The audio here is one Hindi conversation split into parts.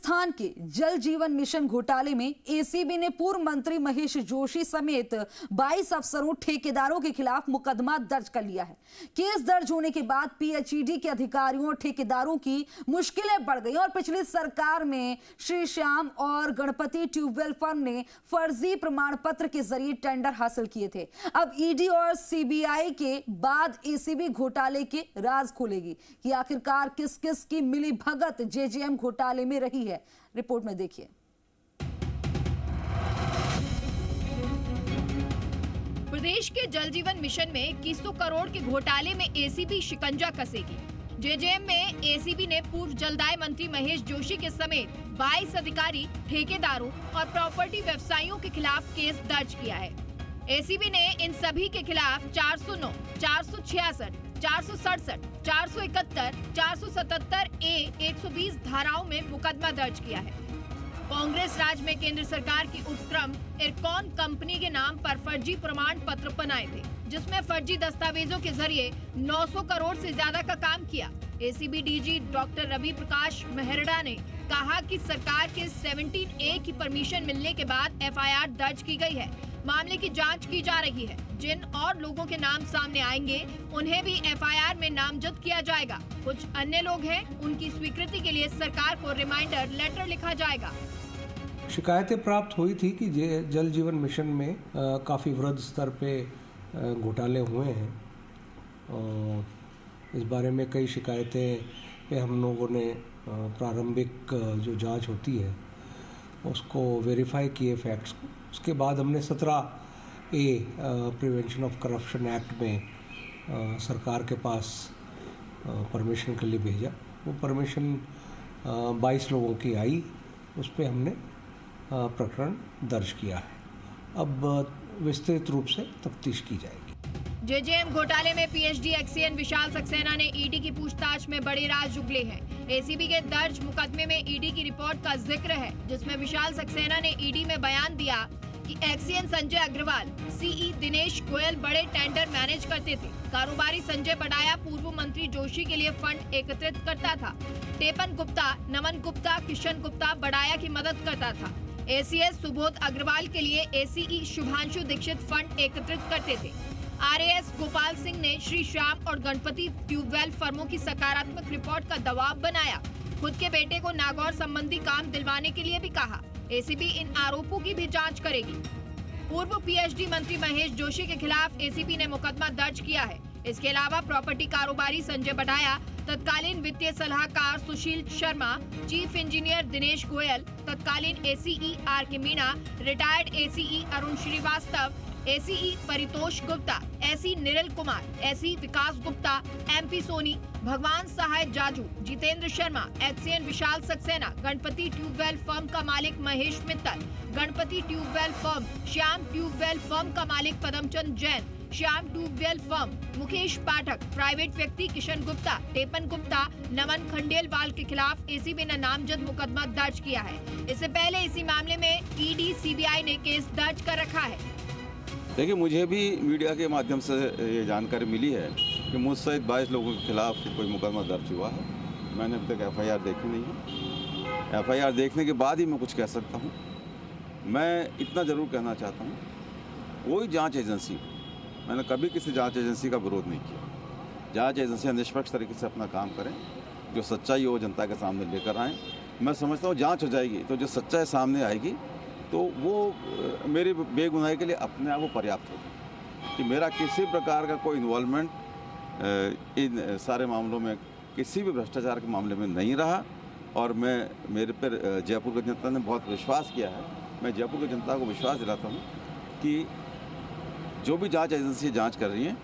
राजस्थान के जल जीवन मिशन घोटाले में एसीबी ने पूर्व मंत्री महेश जोशी समेत 22 अफसरों ठेकेदारों के खिलाफ मुकदमा दर्ज कर लिया है। केस दर्ज होने के बाद पीएचईडी के अधिकारियों और ठेकेदारों की मुश्किलें बढ़ गई और पिछली सरकार में श्री श्याम और गणपति ट्यूबवेल फर्म ने फर्जी प्रमाण पत्र के जरिए टेंडर हासिल किए थे। अब ईडी और सीबीआई के बाद एसीबी घोटाले के राज खोलेगी कि आखिरकार किस किस की मिली भगत जेजेएम घोटाले में रही है। रिपोर्ट में देखिए। प्रदेश के जल जीवन मिशन में 2100 करोड़ के घोटाले में एसीबी शिकंजा कसेगी। जेजेएम में एसीबी ने पूर्व जलदाय मंत्री महेश जोशी के समेत 22 अधिकारी, ठेकेदारों और प्रॉपर्टी व्यवसायियों के खिलाफ केस दर्ज किया है। एसीबी ने इन सभी के खिलाफ 409, 466, 467, 471, 477 ए 120 धाराओं में मुकदमा दर्ज किया है। कांग्रेस राज में केंद्र सरकार की उपक्रम इरकॉन कंपनी के नाम पर फर्जी प्रमाण पत्र बनाए थे, जिसमें फर्जी दस्तावेजों के जरिए 900 करोड़ से ज्यादा का काम किया। ACB DG doctor Ravi Prakash Mehrada ने कहा कि सरकार के 17A की परमिशन मिलने के बाद एफआईआर दर्ज की गई है। मामले की जांच की जा रही है। जिन और लोगों के नाम सामने आएंगे उन्हें भी एफआईआर में नामजद किया जाएगा। कुछ अन्य लोग हैं, उनकी स्वीकृति के लिए सरकार को रिमाइंडर लेटर लिखा जाएगा। शिकायतें प्राप्त हुई थी कि जल जीवन मिशन में काफ़ी वृहद स्तर पे घोटाले हुए हैं और इस बारे में कई शिकायतें पे हम लोगों ने प्रारंभिक जो जांच होती है उसको वेरीफाई किए फैक्ट्स को। उसके बाद हमने 17A prevention of corruption act में सरकार के पास परमिशन के लिए भेजा। वो परमिशन 22 लोगों की आई, उस पर हमने प्रकरण दर्ज किया है। अब विस्तृत रूप से तफ्तीश की जाएगी। जेजेएम घोटाले में पीएचडी एक्सीएन विशाल सक्सेना ने ईडी की पूछताछ में बड़े राज उगले हैं। एसीबी के दर्ज मुकदमे में ईडी की रिपोर्ट का जिक्र है, जिसमें विशाल सक्सेना ने ईडी में बयान दिया कि एक्सीएन संजय अग्रवाल, सीई दिनेश गोयल बड़े टेंडर मैनेज करते थे। कारोबारी संजय बडाया पूर्व मंत्री जोशी के लिए फंड एकत्रित करता था। टेपन गुप्ता, नमन गुप्ता, किशन गुप्ता बडाया की मदद करता था। एसीएस सुबोध अग्रवाल के लिए एसीई शुभांशु दीक्षित फंड एकत्रित करते थे। आरएएस गोपाल सिंह ने श्री श्याम और गणपति ट्यूबवेल फर्मों की सकारात्मक रिपोर्ट का दबाव बनाया। खुद के बेटे को नागौर संबंधी काम दिलवाने के लिए भी कहा। एसीबी इन आरोपों की भी जांच करेगी। पूर्व पीएचडी मंत्री महेश जोशी के खिलाफ एसीबी ने मुकदमा दर्ज किया है। इसके अलावा प्रॉपर्टी कारोबारी संजय बडाया, तत्कालीन वित्तीय सलाहकार सुशील शर्मा, चीफ इंजीनियर दिनेश गोयल, तत्कालीन ACE R K Meena, retired ACE Arun Srivastava, ACE Paritosh Gupta, AC Niral Kumar, AC Vikas Gupta, MP Soni, Bhagwan Sahay Jaju, Jitendra Sharma, XEN Vishal Saxena, Ganpati tubewell firm का मालिक Mahesh Mittal, Ganpati tubewell firm, Shyam tubewell firm का मालिक Padamchand Jain, Shyam tubewell firm, Mukesh Pathak, private व्यक्ति किशन गुप्ता, टेपन गुप्ता, नमन खंडेलवाल के खिलाफ एसीबी ने नामजद मुकदमा दर्ज किया है। इससे पहले इसी मामले में ईडी सीबीआई ने केस दर्ज कर रखा है। देखिए, मुझे भी मीडिया के माध्यम से ये जानकारी मिली है कि मुझ सहित 22 लोगों के खिलाफ कोई मुकदमा दर्ज हुआ है। मैंने अभी तक एफआईआर देखी नहीं है। एफआईआर देखने के बाद ही मैं कुछ कह सकता हूँ। मैं इतना ज़रूर कहना चाहता हूँ, कोई जांच एजेंसी, मैंने कभी किसी जांच एजेंसी का विरोध नहीं किया। जांच एजेंसियाँ निष्पक्ष तरीके से अपना काम करें, जो सच्चाई हो जनता के सामने लेकर आएँ। मैं समझता हूँ जाँच हो जाएगी तो जो सच्चाई सामने आएगी तो वो मेरी बेगुनाही के लिए अपने आप वो पर्याप्त होगी कि मेरा किसी प्रकार का कोई इन्वॉल्वमेंट इन सारे मामलों में, किसी भी भ्रष्टाचार के मामले में नहीं रहा। और मेरे पर जयपुर की जनता ने बहुत विश्वास किया है। मैं जयपुर की जनता को विश्वास दिलाता हूँ कि जो भी जांच एजेंसी जांच कर रही हैं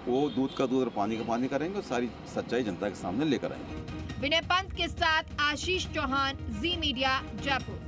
वो दूध का दूध और पानी का पानी करेंगे और सारी सच्चाई जनता के सामने लेकर आएंगे। विनय पंत के साथ आशीष चौहान, जी मीडिया, जयपुर।